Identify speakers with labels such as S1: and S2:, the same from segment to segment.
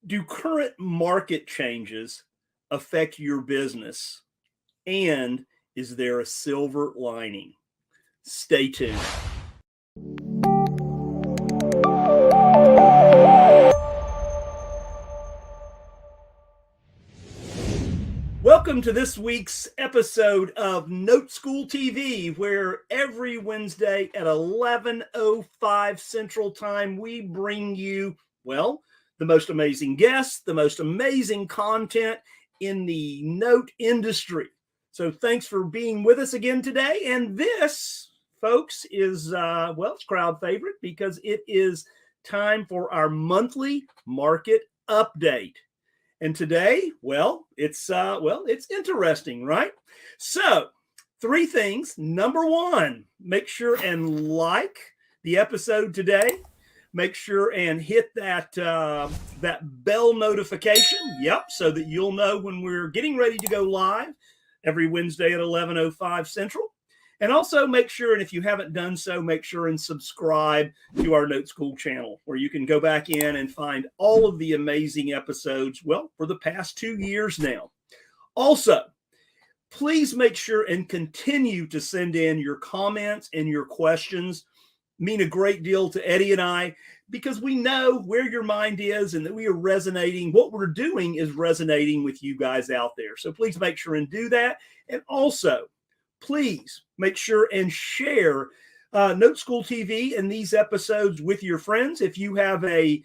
S1: Do current market changes affect your business? And is there a silver lining? Stay tuned. Welcome to this week's episode of Note School TV, where every Wednesday at 11:05 Central Time, we bring you, well, the most amazing guests, the most amazing content in the note industry. So thanks for being with us again today. And this, folks, is, it's crowd favorite because it is time for our monthly market update. And today, it's interesting, right? So, three things. Number one, make sure and like the episode today. Make sure and hit that bell notification. Yep, so that you'll know when we're getting ready to go live every Wednesday at 11:05 Central. And also make sure, and if you haven't done so, make sure and subscribe to our Note School channel, where you can go back in and find all of the amazing episodes, for the past 2 years now. Also, please make sure and continue to send in your comments and your questions. Mean a great deal to Eddie and I, because we know where your mind is and that we are resonating. What we're doing is resonating with you guys out there. So please make sure and do that. And also, please make sure and share Note School TV and these episodes with your friends. If you have a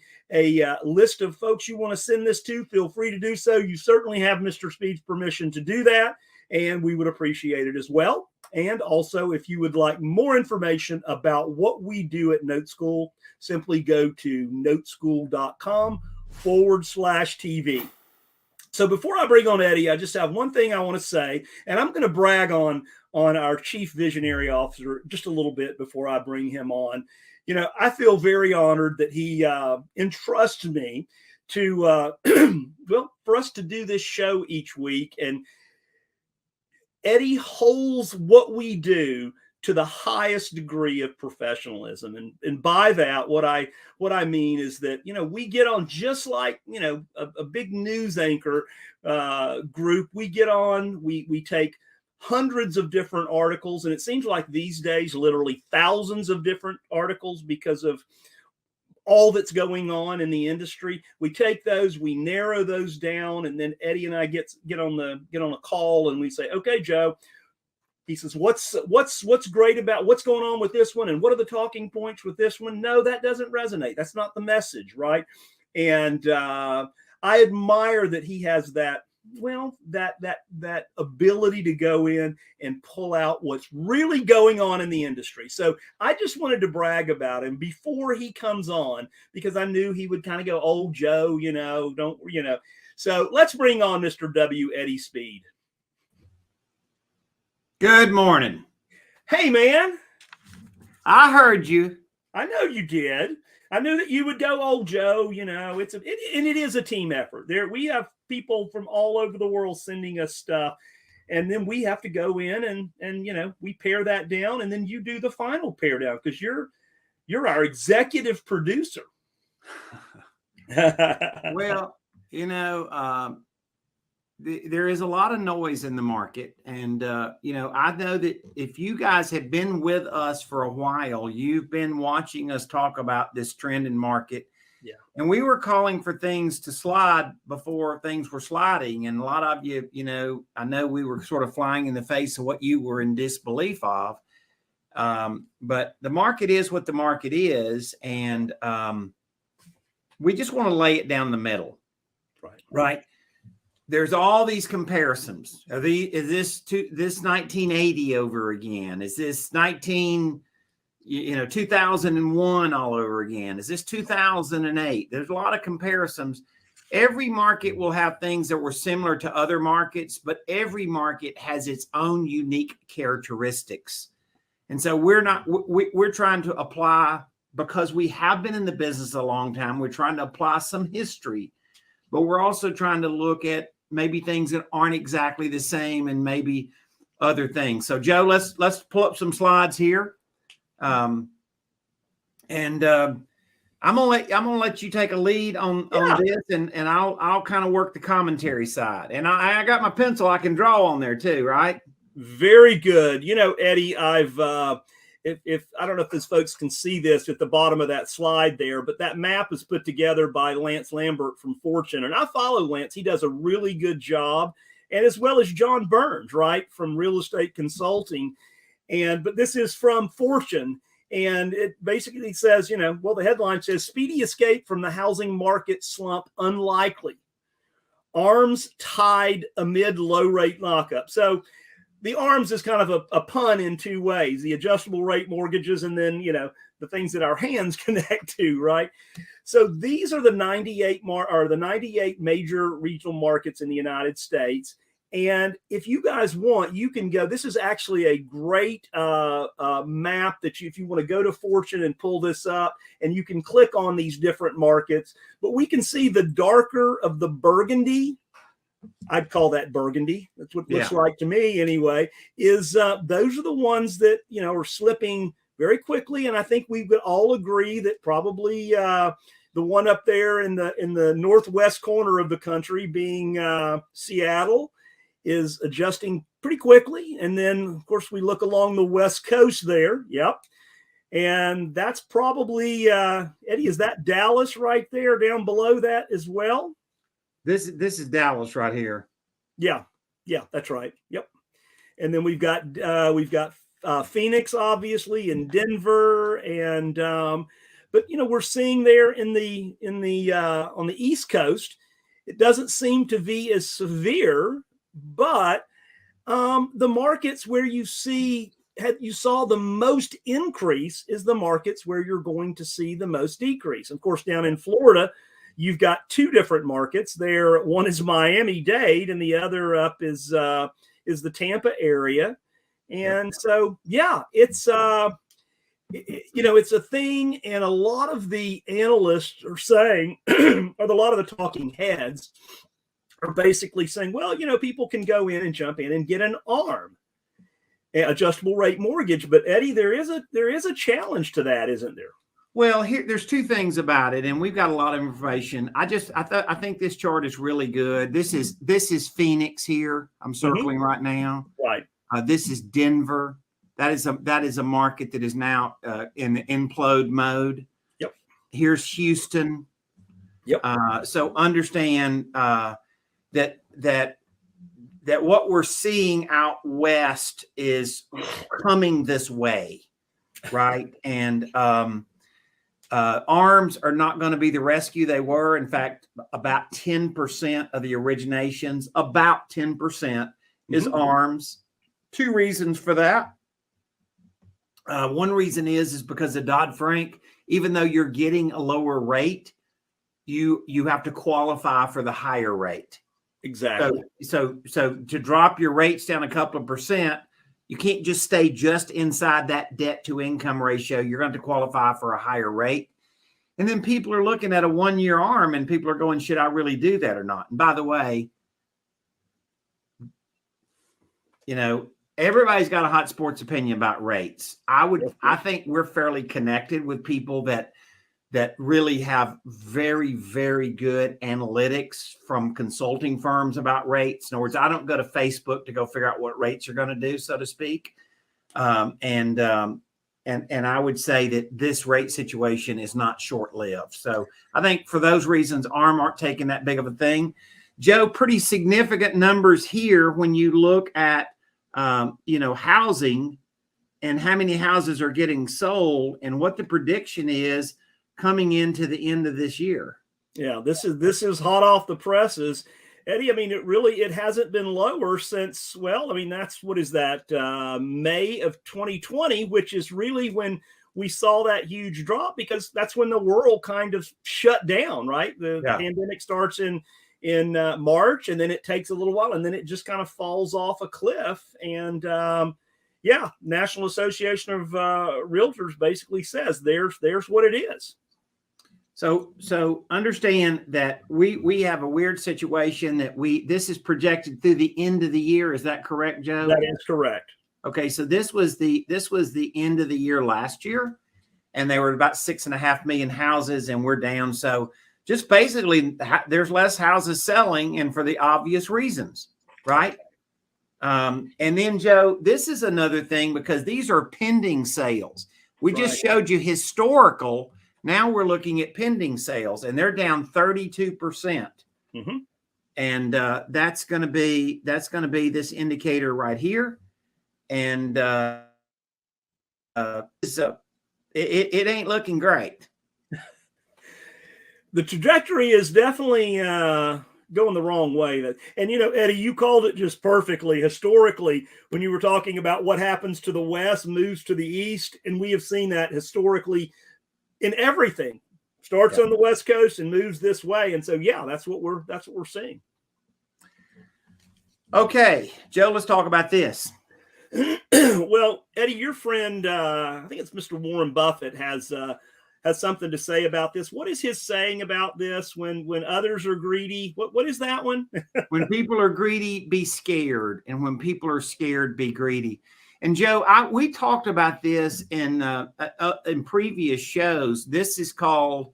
S1: list of folks you want to send this to, feel free to do so. You certainly have Mr. Speed's permission to do that, and we would appreciate it as well. And also, if you would like more information about what we do at Note School, simply go to noteschool.com/TV. So before I bring on Eddie, I just have one thing I want to say, and I'm going to brag on our chief visionary officer just a little bit before I bring him on. You know, I feel very honored that he entrusts me to, for us to do this show each week. And Eddie holds what we do to the highest degree of professionalism. And by that, what I mean is that, we get on just like, a big news anchor group. We get on, we take hundreds of different articles, and it seems like these days, literally thousands of different articles because of all that's going on in the industry. We take those, we narrow those down, and then Eddie and I get on a call, and we say, okay, Joe. He says, what's great about what's going on with this one? And what are the talking points with this one? No, that doesn't resonate. That's not the message, right? And I admire that he has that ability to go in and pull out what's really going on in the industry. So I just wanted to brag about him before he comes on, because I knew he would kind of go, old Joe, So let's bring on Mr. W. Eddie Speed.
S2: Good morning.
S1: Hey, man.
S2: I heard you.
S1: I know you did. I knew that you would go, old Joe. It is a team effort. We have people from all over the world sending us stuff, and then we have to go in and we pare that down, and then you do the final pare down because you're our executive producer.
S2: Well, there is a lot of noise in the market. And, I know that if you guys have been with us for a while, you've been watching us talk about this trend in market.
S1: Yeah.
S2: And we were calling for things to slide before things were sliding. And a lot of you, I know we were sort of flying in the face of what you were in disbelief of. But the market is what the market is. And we just want to lay it down the middle. Right. There's all these comparisons. Is this 1980 over again? Is this 2001 all over again? Is this 2008? There's a lot of comparisons. Every market will have things that were similar to other markets, but every market has its own unique characteristics. And so we're trying to apply, because we have been in the business a long time, we're trying to apply some history, but we're also trying to look at maybe things that aren't exactly the same and maybe other things. So Joe, let's pull up some slides here. I'm gonna let you take a lead on this, and I'll kind of work the commentary side. And I got my pencil I can draw on there too, right?
S1: Very good. You know, Eddie, I've if I don't know if these folks can see this at the bottom of that slide there, but that map is put together by Lance Lambert from Fortune, and I follow Lance. He does a really good job, and as well as John Burns, right, from Real Estate Consulting. But this is from Fortune. And it basically says, you know, well, the headline says speedy escape from the housing market slump unlikely. ARMs tied amid low rate lockup. So the ARMs is kind of a pun in two ways, the adjustable rate mortgages, and then, you know, the things that our hands connect to, right? So these are the 98 major regional markets in the United States. And if you guys want, you can go. This is actually a great map that if you want to go to Fortune and pull this up, and you can click on these different markets. But we can see the darker of the burgundy. I'd call that burgundy. That's what it looks like to me anyway, is those are the ones that, you know, are slipping very quickly. And I think we would all agree that probably the one up there in the northwest corner of the country, being Seattle, is adjusting pretty quickly. And then, of course, we look along the West Coast there. Yep. And that's probably, Eddie, is that Dallas right there down below that as well?
S2: This is Dallas right here.
S1: Yeah. Yeah, that's right. Yep. And then we've got Phoenix, obviously, and Denver. And, but, you know, we're seeing there on the East Coast, it doesn't seem to be as severe. But the markets where you saw the most increase is the markets where you're going to see the most decrease. Of course, down in Florida, you've got two different markets there. One is Miami-Dade, and the other up is the Tampa area. And so, yeah, it's it's a thing, and a lot of the analysts are saying, or a lot of the talking heads are basically saying, well, you know, people can go in and jump in and get an ARM, adjustable rate mortgage. But Eddie, there is a challenge to that, isn't there?
S2: Well, there's two things about it, and we've got a lot of information. I think this chart is really good. This is Phoenix here. I'm circling right now.
S1: Right.
S2: This is Denver. That is a market that is now in the implode mode.
S1: Yep.
S2: Here's Houston.
S1: Yep.
S2: So understand that what we're seeing out west is coming this way, right? And ARMs are not going to be the rescue they were. In fact, about 10% of the originations, about 10% is ARMs. Two reasons for that. One reason is because of Dodd-Frank. Even though you're getting a lower rate, you have to qualify for the higher rate.
S1: Exactly.
S2: So to drop your rates down a couple of percent, you can't just stay just inside that debt to income ratio. You're going to qualify for a higher rate. And then people are looking at a 1-year ARM and people are going, should I really do that or not? And by the way, you know, everybody's got a hot sports opinion about rates. I think we're fairly connected with people that really have very, very good analytics from consulting firms about rates. In other words, I don't go to Facebook to go figure out what rates are going to do, so to speak. And I would say that this rate situation is not short-lived. So I think for those reasons, ARM aren't taking that big of a thing. Joe, pretty significant numbers here when you look at, housing and how many houses are getting sold and what the prediction is coming into the end of this year.
S1: Yeah, this is hot off the presses. Eddie, I mean, it hasn't been lower since, well, I mean, what is that, May of 2020, which is really when we saw that huge drop, because that's when the world kind of shut down, right? The pandemic starts in March, and then it takes a little while, and then it just kind of falls off a cliff. And National Association of Realtors basically says there's what it is.
S2: So understand that we have a weird situation that this is projected through the end of the year. Is that correct, Joe?
S1: That is correct.
S2: Okay, so this was the end of the year last year, and they were about 6.5 million houses, and we're down. So just basically, there's less houses selling, and for the obvious reasons, right? And then, Joe, this is another thing, because these are pending sales. We just showed you historical. Now we're looking at pending sales, and they're down 32%.
S1: Mm-hmm.
S2: And that's going to be this indicator right here. And so it ain't looking great.
S1: The trajectory is definitely going the wrong way. And, Eddie, you called it just perfectly. Historically, when you were talking about what happens to the West moves to the East, and we have seen that historically in everything. Starts on the West Coast and moves this way. And so, yeah, that's what we're seeing.
S2: Okay, Joe, let's talk about this.
S1: Well, Eddie, your friend, I think it's Mr. Warren Buffett, has something to say about this. What is his saying about this? When others are greedy, what is that one?
S2: When people are greedy, be scared, and when people are scared, be greedy. And Joe, we talked about this in previous shows. This is called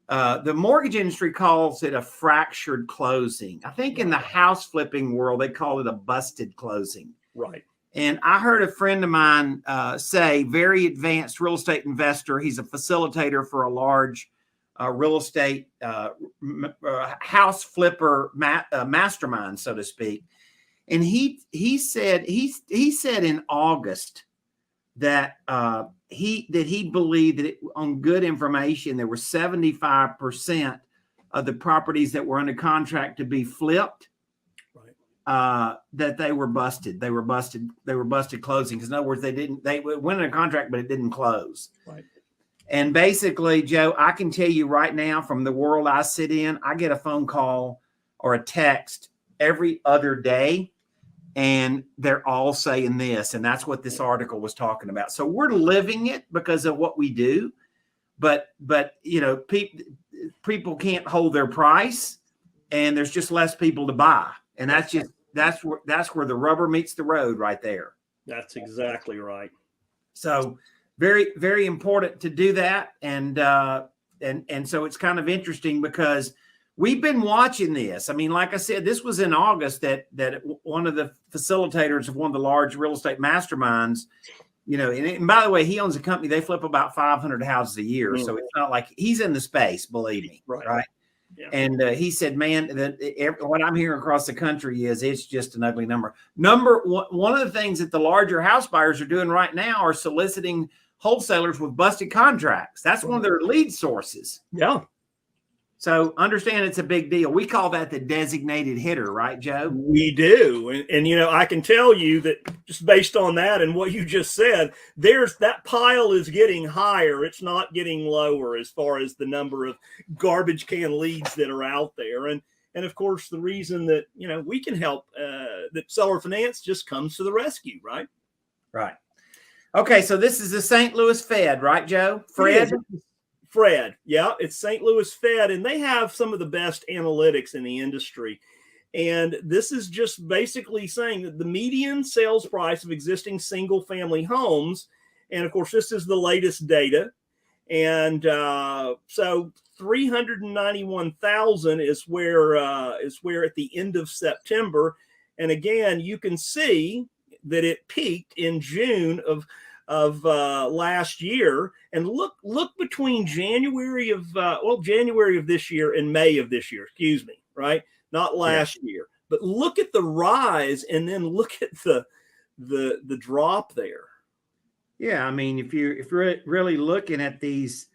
S2: the mortgage industry calls it a fractured closing. I think in the house flipping world, they call it a busted closing.
S1: Right.
S2: And I heard a friend of mine say, very advanced real estate investor. He's a facilitator for a large real estate house flipper mastermind, so to speak. And he said in August that he believed that on good information, there were 75% of the properties that were under contract to be flipped, that they were busted. They were busted closing. Because in other words, they went in a contract, but it didn't close.
S1: Right.
S2: And basically, Joe, I can tell you right now, from the world I sit in, I get a phone call or a text every other day, and they're all saying this. And that's what this article was talking about. So we're living it because of what we do. But people can't hold their price, and there's just less people to buy. And that's where the rubber meets the road right there.
S1: That's exactly right.
S2: So very, very important to do that. And so it's kind of interesting because we've been watching this. I mean, like I said, this was in August that one of the facilitators of one of the large real estate masterminds, and by the way, he owns a company. They flip about 500 houses a year. So it's not like he's in the space, believe me. Right.
S1: Yeah.
S2: And he said, man, what I'm hearing across the country is it's just an ugly number. One of the things that the larger house buyers are doing right now are soliciting wholesalers with busted contracts. That's one of their lead sources.
S1: Yeah.
S2: So understand it's a big deal. We call that the designated hitter, right, Joe?
S1: We do. And I can tell you that just based on that and what you just said, that pile is getting higher. It's not getting lower as far as the number of garbage can leads that are out there. And of course, the reason that, we can help, that Seller Finance just comes to the rescue, right?
S2: Right. Okay. So this is the St. Louis Fed, right, Joe?
S1: Fred. Yeah, it's St. Louis Fed, and they have some of the best analytics in the industry. And this is just basically saying that the median sales price of existing single family homes, and of course, this is the latest data. And so 391,000 is where at the end of September. And again, you can see that it peaked in June of last year, and look between January of this year and May of this year, right? Not last year, but look at the rise, and then look at the drop there.
S2: Yeah, I mean, if you're really looking at these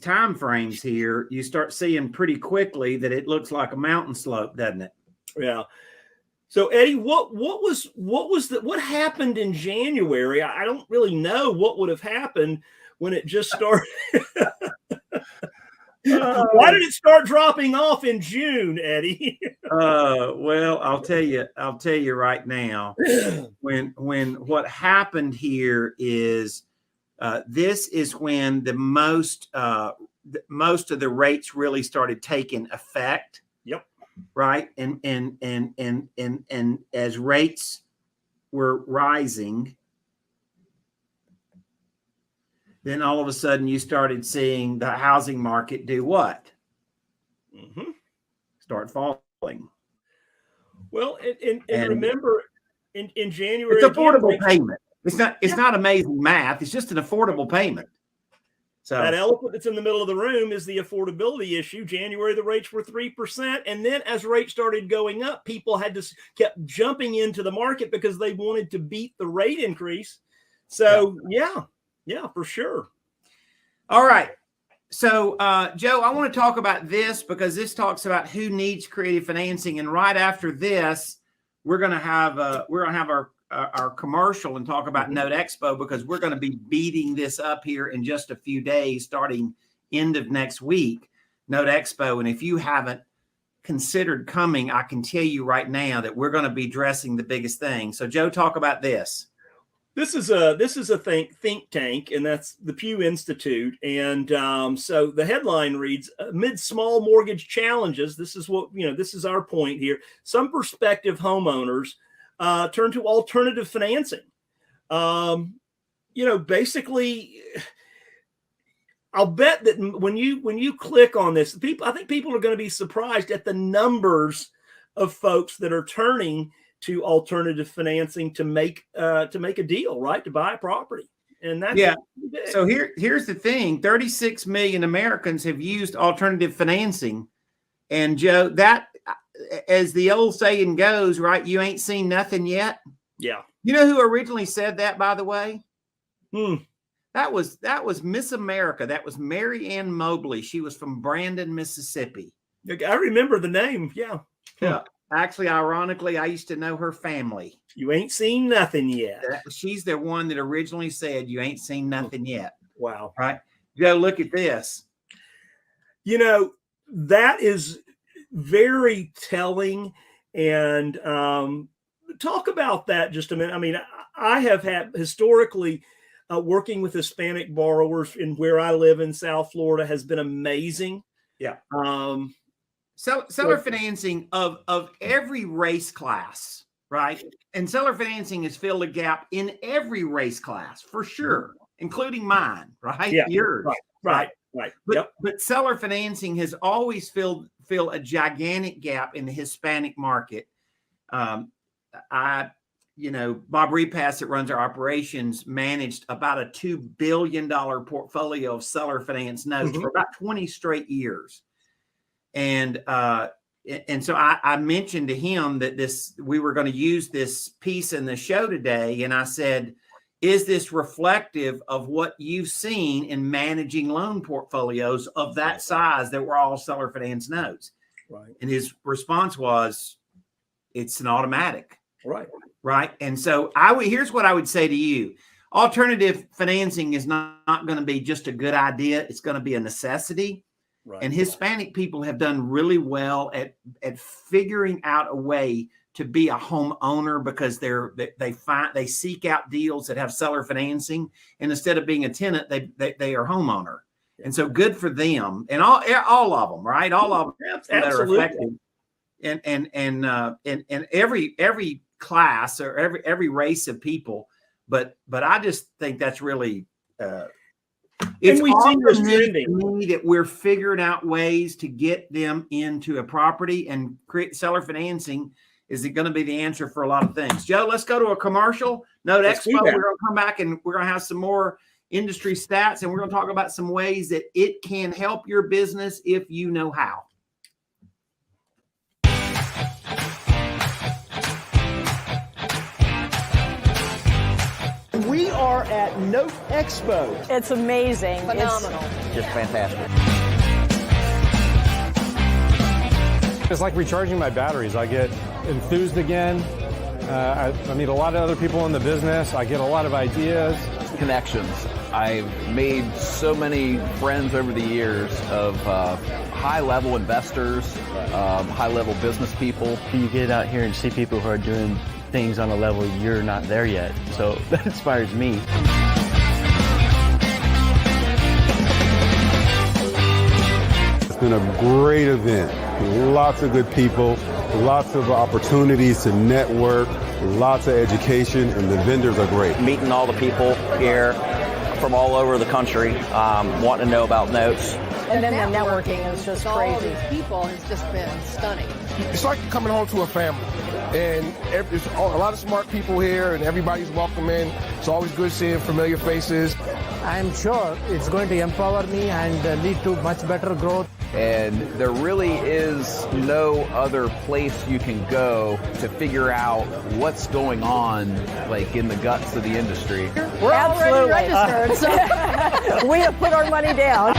S2: time frames here, you start seeing pretty quickly that it looks like a mountain slope, doesn't it?
S1: Yeah. So Eddie, what happened in January? I don't really know what would have happened when it just started. Why did it start dropping off in June, Eddie?
S2: Well, I'll tell you right now. When what happened here is this is when the most of the rates really started taking effect.
S1: Yep.
S2: Right. And as rates were rising, then all of a sudden you started seeing the housing market do what?
S1: Mm-hmm.
S2: Start falling.
S1: Well, and remember, in January,
S2: it's affordable payment. It's not amazing math. It's just an affordable payment. So
S1: that elephant that's in the middle of the room is the affordability issue. January, the rates were 3%. And then as rates started going up, people kept jumping into the market because they wanted to beat the rate increase. So yeah, for sure.
S2: All right. So Joe, I want to talk about this because this talks about who needs creative financing. And right after this, we're going to have our commercial and talk about Note Expo, because we're going to be beating this up here in just a few days, starting end of next week, Note Expo. And if you haven't considered coming, I can tell you right now that we're going to be addressing the biggest thing. So Joe, talk about this. This is
S1: a think tank, and that's the Pew Institute. And so the headline reads, amid small mortgage challenges, this is our point here. Some prospective homeowners turn to alternative financing. Basically, I'll bet that when you click on this, I think people are going to be surprised at the numbers of folks that are turning to alternative financing to make a deal, right? To buy a property. And that's
S2: So here's the thing: 36 million Americans have used alternative financing, and Joe, that, as the old saying goes, right? You ain't seen nothing yet.
S1: Yeah.
S2: You know who originally said that, by the way? That was Miss America. That was Mary Ann Mobley. She was from Brandon, Mississippi.
S1: I remember the name. Yeah.
S2: Yeah. Actually, ironically, I used to know her family.
S1: You ain't seen nothing yet.
S2: She's the one that originally said, you ain't seen nothing yet.
S1: Wow.
S2: Right. Joe, look at this.
S1: That is very telling. And talk about that just a minute. I mean, I have had historically working with Hispanic borrowers in where I live in South Florida has been amazing.
S2: Yeah. Seller financing of every race class, right? And seller financing has filled a gap in every race class for sure, including mine, right?
S1: Yeah.
S2: Yours.
S1: Right.
S2: But seller financing has always filled a gigantic gap in the Hispanic market. Bob Repass, that runs our operations, managed about a $2 billion portfolio of seller finance notes for about 20 straight years. And so I mentioned to him that we were going to use this piece in the show today. And I said, is this reflective of what you've seen in managing loan portfolios of that size that were all seller finance notes?
S1: Right. And
S2: his response was, it's an automatic.
S1: Right.
S2: And so here's what I would say to you. Alternative financing is not going to be just a good idea. It's going to be a necessity.
S1: Right.
S2: And Hispanic people have done really well at figuring out a way to be a homeowner, because they seek out deals that have seller financing, and instead of being a tenant, they are homeowner. And so good for them, and all of them, right? All of them that are affected, and every class or every race of people. But I just think that's really. It's trending that we're figuring out ways to get them into a property, and create seller financing is going to be the answer for a lot of things. Joe, let's go to a commercial. Note Expo. We're going to come back and we're going to have some more industry stats, and we're going to talk about some ways that it can help your business if you know how.
S1: We are at Note Expo.
S3: It's amazing.
S4: Phenomenal.
S5: Just fantastic.
S6: It's like recharging my batteries. I get enthused again. I meet a lot of other people in the business. I get a lot of ideas.
S5: Connections. I've made so many friends over the years of high-level investors, high-level business people.
S7: You get out here and see people who are doing things on a level you're not there yet. So that inspires me.
S8: It's been a great event. Lots of good people, lots of opportunities to network, lots of education, and the vendors are great.
S5: Meeting all the people here,
S3: from all over the country wanting to know about notes.
S4: And then the networking is just
S9: with
S4: crazy.
S9: all these people has just been stunning.
S10: It's like coming home to a family. And there's a lot of smart people here, and everybody's welcome in. It's always good seeing familiar faces.
S11: I'm sure it's going to empower me and lead to much better growth.
S5: And there really is no other place you can go to figure out what's going on, like in the guts of the industry.
S4: We're
S9: already registered, so
S4: we have put our money down.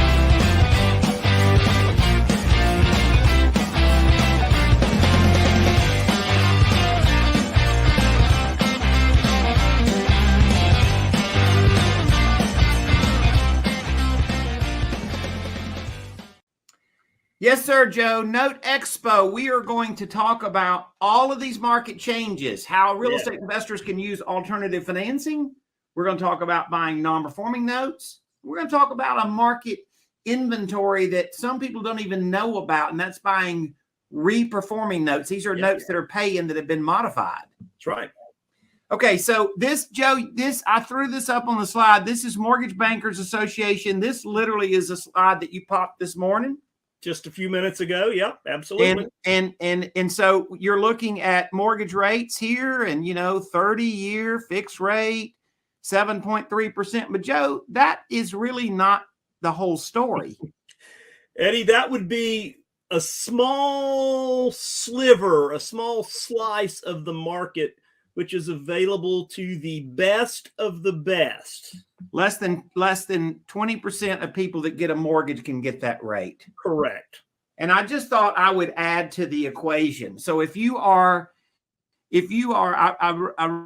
S2: Yes, sir, Joe. Note Expo. We are going to talk about all of these market changes, how real estate investors can use alternative financing. We're going to talk about buying non-performing notes. We're going to talk about a market inventory that some people don't even know about, and that's buying reperforming notes. These are notes that are paying that have been modified.
S1: That's right.
S2: Okay, so this, Joe, I threw this up on the slide. This is Mortgage Bankers Association. This literally is a slide that you popped this morning.
S1: Just a few minutes ago. Yep, absolutely.
S2: And so you're looking at mortgage rates here and, 30-year fixed rate, 7.3%. But Joe, that is really not the whole story.
S1: Eddie, that would be a small sliver, a small slice of the market, which is available to the best of the best.
S2: Less than 20% of people that get a mortgage can get that rate.
S1: Correct.
S2: And I just thought I would add to the equation. So I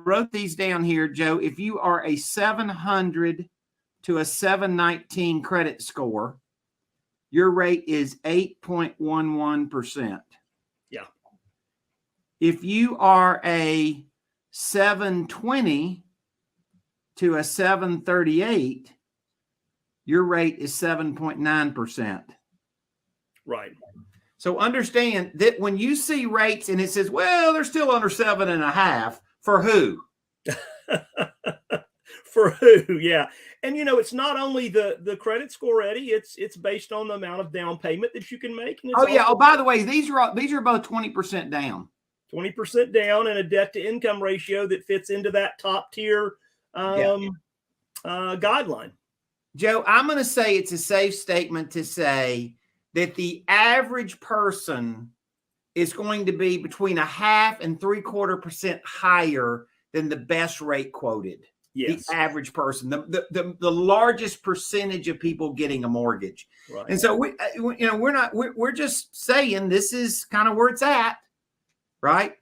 S2: wrote these down here, Joe. If you are a 700 to a 719 credit score, your rate is 8.11%.
S1: Yeah.
S2: If you are a 720 to a 738, your rate is 7.9%.
S1: Right.
S2: So understand that when you see rates and it says, well, they're still under 7.5, for who?
S1: For who? Yeah. And it's not only the credit score, Eddie, it's based on the amount of down payment that you can make. And
S2: by the way, these are both 20% down.
S1: 20% down and a debt to income ratio that fits into that top tier guideline.
S2: Joe, I'm going to say it's a safe statement to say that the average person is going to be between 0.5% and 0.75% higher than the best rate quoted.
S1: Yes.
S2: The average person, the largest percentage of people getting a mortgage.
S1: Right.
S2: And so we're just saying this is kind of where it's at. Right.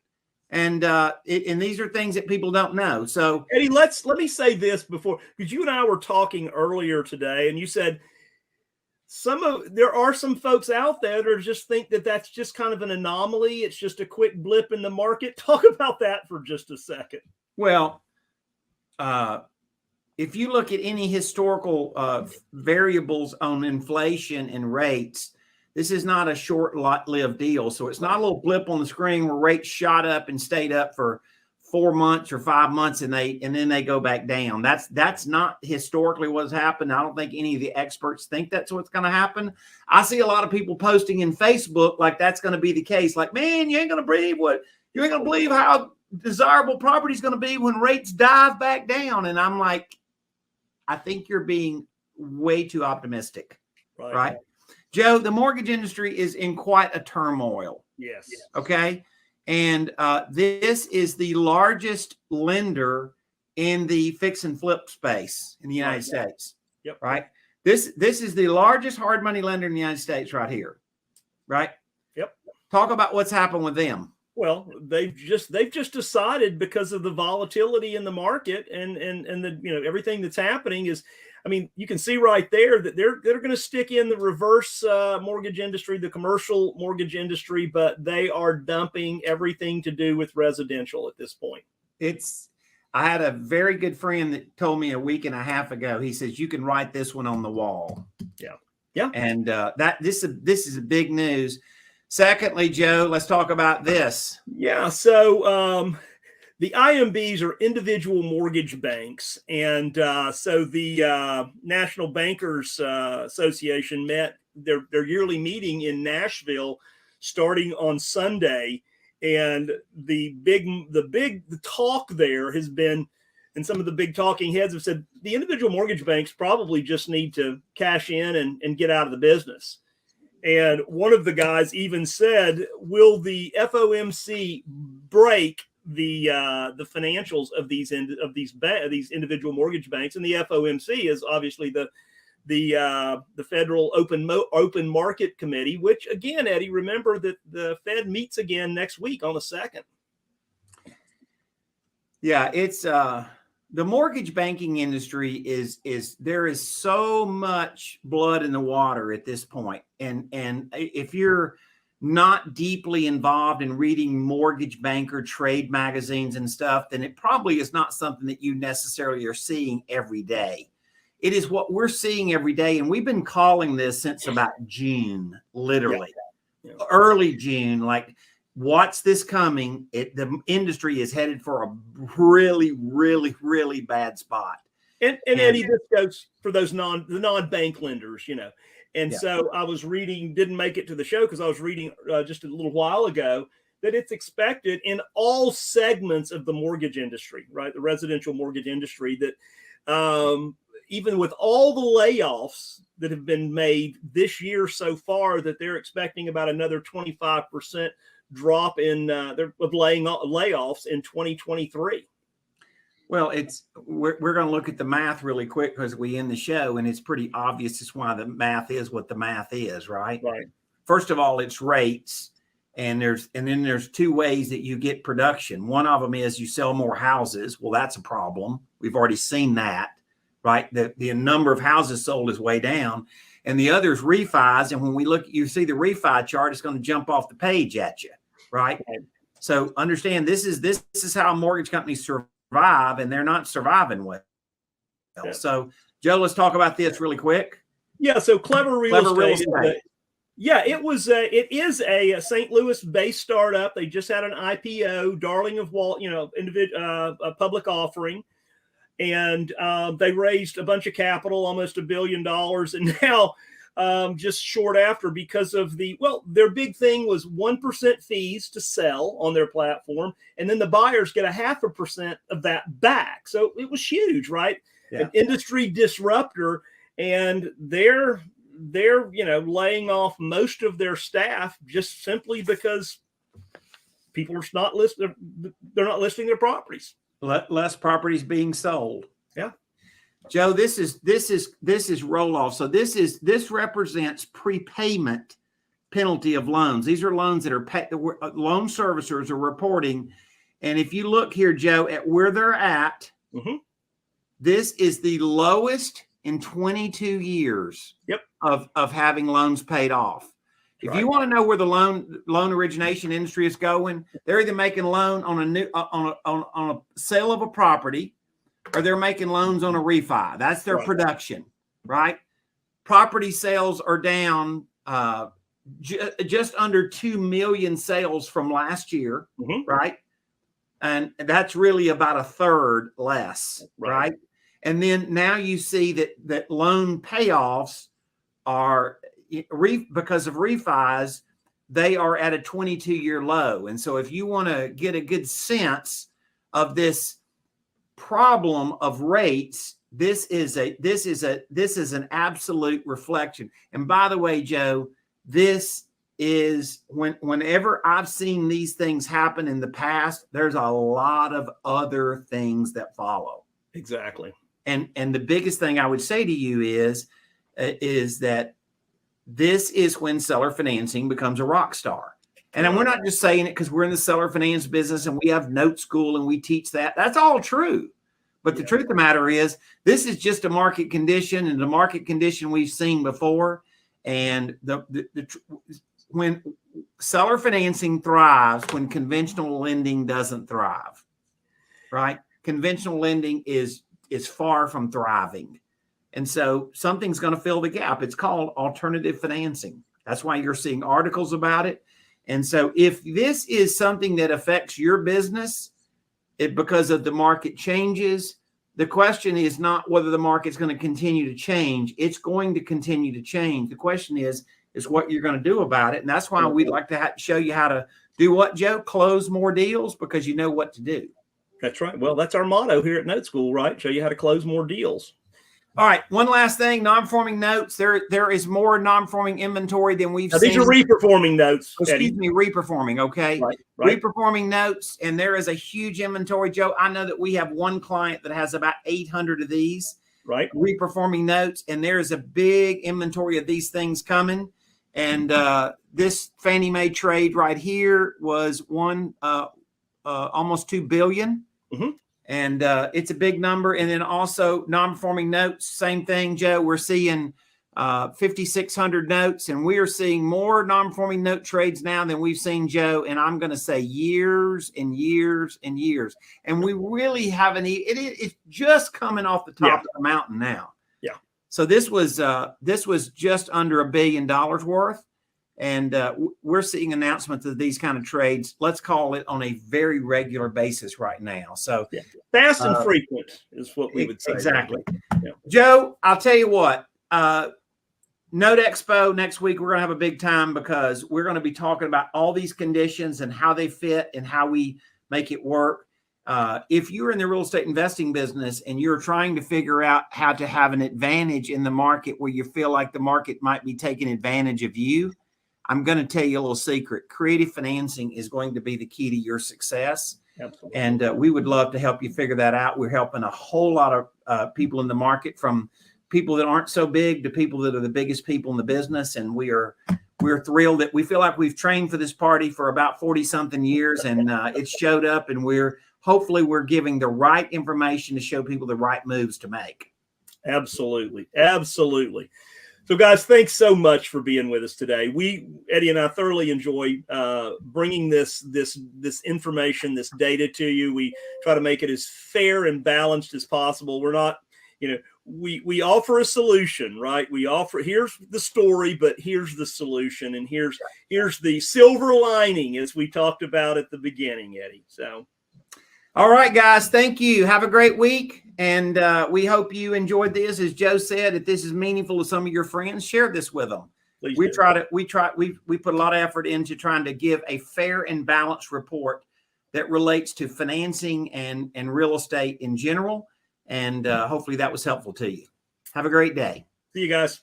S2: And these are things that people don't know. So
S1: Eddie, let me say this before, because you and I were talking earlier today, and you said there are some folks out there that just think that that's just kind of an anomaly. It's just a quick blip in the market. Talk about that for just a second.
S2: Well, if you look at any historical variables on inflation and rates, this is not a short-lived deal. So it's not a little blip on the screen where rates shot up and stayed up for 4 months or 5 months and then they go back down. That's not historically what's happened. I don't think any of the experts think that's what's going to happen. I see a lot of people posting in Facebook like that's going to be the case. Like, man, you ain't going to believe how desirable property is going to be when rates dive back down. And I'm like, I think you're being way too optimistic. Right? Joe, the mortgage industry is in quite a turmoil.
S1: Yes.
S2: Okay. And this is the largest lender in the fix and flip space in the United States.
S1: Yep.
S2: Right. This is the largest hard money lender in the United States right here. Right.
S1: Yep.
S2: Talk about what's happened with them.
S1: Well, they've just decided, because of the volatility in the market and the everything that's happening is, you can see right there that they're going to stick in the reverse mortgage industry, the commercial mortgage industry, but they are dumping everything to do with residential at this point.
S2: I had a very good friend that told me a week and a half ago. He says you can write this one on the wall.
S1: Yeah, yeah.
S2: And this is a big news. Secondly, Joe, let's talk about this.
S1: Yeah. So the IMBs are individual mortgage banks. And so the National Bankers Association met their yearly meeting in Nashville starting on Sunday. And the talk there has been, and some of the big talking heads have said, the individual mortgage banks probably just need to cash in and get out of the business. And one of the guys even said, will the FOMC break the financials of these individual mortgage banks? And the FOMC is obviously the Federal Open Market Committee, which again, Eddie, remember that the Fed meets again next week on the 2nd.
S2: Yeah, it's the mortgage banking industry is there is so much blood in the water at this point. And if you're not deeply involved in reading mortgage banker trade magazines and stuff, then it probably is not something that you necessarily are seeing every day. It is what we're seeing every day. And we've been calling this since about June, literally. Yeah. Early June, like, what's this coming? The industry is headed for a really, really, really bad spot.
S1: And Eddie, this goes for those non-bank lenders, you know. And so I was reading, didn't make it to the show because I was reading just a little while ago that it's expected in all segments of the mortgage industry, right? The residential mortgage industry, that even with all the layoffs that have been made this year so far, that they're expecting about another 25% drop in layoffs in 2023.
S2: Well, we're going to look at the math really quick because we end the show, and it's pretty obvious just why the math is what the math is, right?
S1: Right.
S2: First of all, it's rates, and then there's two ways that you get production. One of them is you sell more houses. Well, that's a problem. We've already seen that, right? The number of houses sold is way down, and the other is refis. And when we look, you see the refi chart, it's going to jump off the page at you, right? So understand this is how mortgage companies survive, and they're not surviving well. Yeah. So Joe, let's talk about this really quick.
S1: Yeah. So Clever Real Estate. It is a St. Louis-based startup. They just had an IPO, darling of Wall, a public offering, and they raised a bunch of capital, almost $1 billion, and now just short after, because of their big thing was 1% fees to sell on their platform, and then the buyers get 0.5% of that back. So it was huge, right? Yeah. An industry disruptor, and they're laying off most of their staff just simply because people are not listing. They're not listing their properties.
S2: Less properties being sold.
S1: Yeah.
S2: Joe, this is roll off. So this represents prepayment penalty of loans. These are loans that the loan servicers are reporting. And if you look here, Joe, at where they're at, this is the lowest in 22 years of having loans paid off. If you want to know where the loan origination industry is going, they're either making a loan on a sale of a property, or they're making loans on a refi. That's their production, right? Property sales are down just under 2 million sales from last year, right? And that's really about a third less, right? And then now you see that loan payoffs are, because of refis, they are at a 22-year low. And so if you want to get a good sense of this problem of rates, this is an absolute reflection. And by the way, Joe, this is whenever I've seen these things happen in the past, there's a lot of other things that follow.
S1: Exactly.
S2: And the biggest thing I would say to you is that this is when seller financing becomes a rock star. And we're not just saying it because we're in the seller finance business and we have Note School and we teach that. That's all true. But the truth of the matter is, this is just a market condition, and the market condition we've seen before. And when seller financing thrives, when conventional lending doesn't thrive, right? Conventional lending is far from thriving. And so something's going to fill the gap. It's called alternative financing. That's why you're seeing articles about it. And so if this is something that affects your business, because of the market changes. The question is not whether the market's going to continue to change. It's going to continue to change. The question is what you're going to do about it. And that's why we'd like to show you how to do what, Joe? Close more deals, because you know what to do.
S1: That's right. Well, that's our motto here at Note School, right? Show you how to close more deals.
S2: All right. One last thing, non-performing notes. There is more non-performing inventory than we've seen.
S1: These are reperforming notes.
S2: Excuse me, reperforming. Okay.
S1: Right.
S2: Reperforming notes. And there is a huge inventory, Joe. I know that we have one client that has about 800 of these.
S1: Right.
S2: Reperforming notes. And there is a big inventory of these things coming. And this Fannie Mae trade right here was almost $2 billion.
S1: Mm-hmm.
S2: And it's a big number. And then also non-performing notes, same thing, Joe. We're seeing 5,600 notes, and we are seeing more non-performing note trades now than we've seen, Joe. And I'm going to say years and years and years. And we really haven't. It's just coming off the top of the mountain now.
S1: Yeah.
S2: So this was just under $1 billion worth. And we're seeing announcements of these kind of trades, let's call it, on a very regular basis right now. So
S1: fast and frequent is what we would say.
S2: Exactly.
S1: Yeah.
S2: Joe, I'll tell you what, Note Expo next week, we're going to have a big time, because we're going to be talking about all these conditions and how they fit and how we make it work. If you're in the real estate investing business and you're trying to figure out how to have an advantage in the market where you feel like the market might be taking advantage of you, I'm going to tell you a little secret. Creative financing is going to be the key to your success.
S1: Absolutely.
S2: And we would love to help you figure that out. We're helping a whole lot of people in the market, from people that aren't so big to people that are the biggest people in the business. And we're thrilled that we feel like we've trained for this party for about 40 something years, and it's showed up, and hopefully we're giving the right information to show people the right moves to make.
S1: Absolutely. Absolutely. So, guys, thanks so much for being with us today. Eddie and I thoroughly enjoy bringing this information, this data to you. We try to make it as fair and balanced as possible. We're not, we offer a solution, right? Here's the story, but here's the solution, and here's the silver lining, as we talked about at the beginning, Eddie. So.
S2: All right, guys. Thank you. Have a great week. And we hope you enjoyed this. As Joe said, if this is meaningful to some of your friends, share this with them.
S1: Please
S2: we
S1: do.
S2: put a lot of effort into trying to give a fair and balanced report that relates to financing and real estate in general. And hopefully that was helpful to you. Have a great day.
S1: See you guys.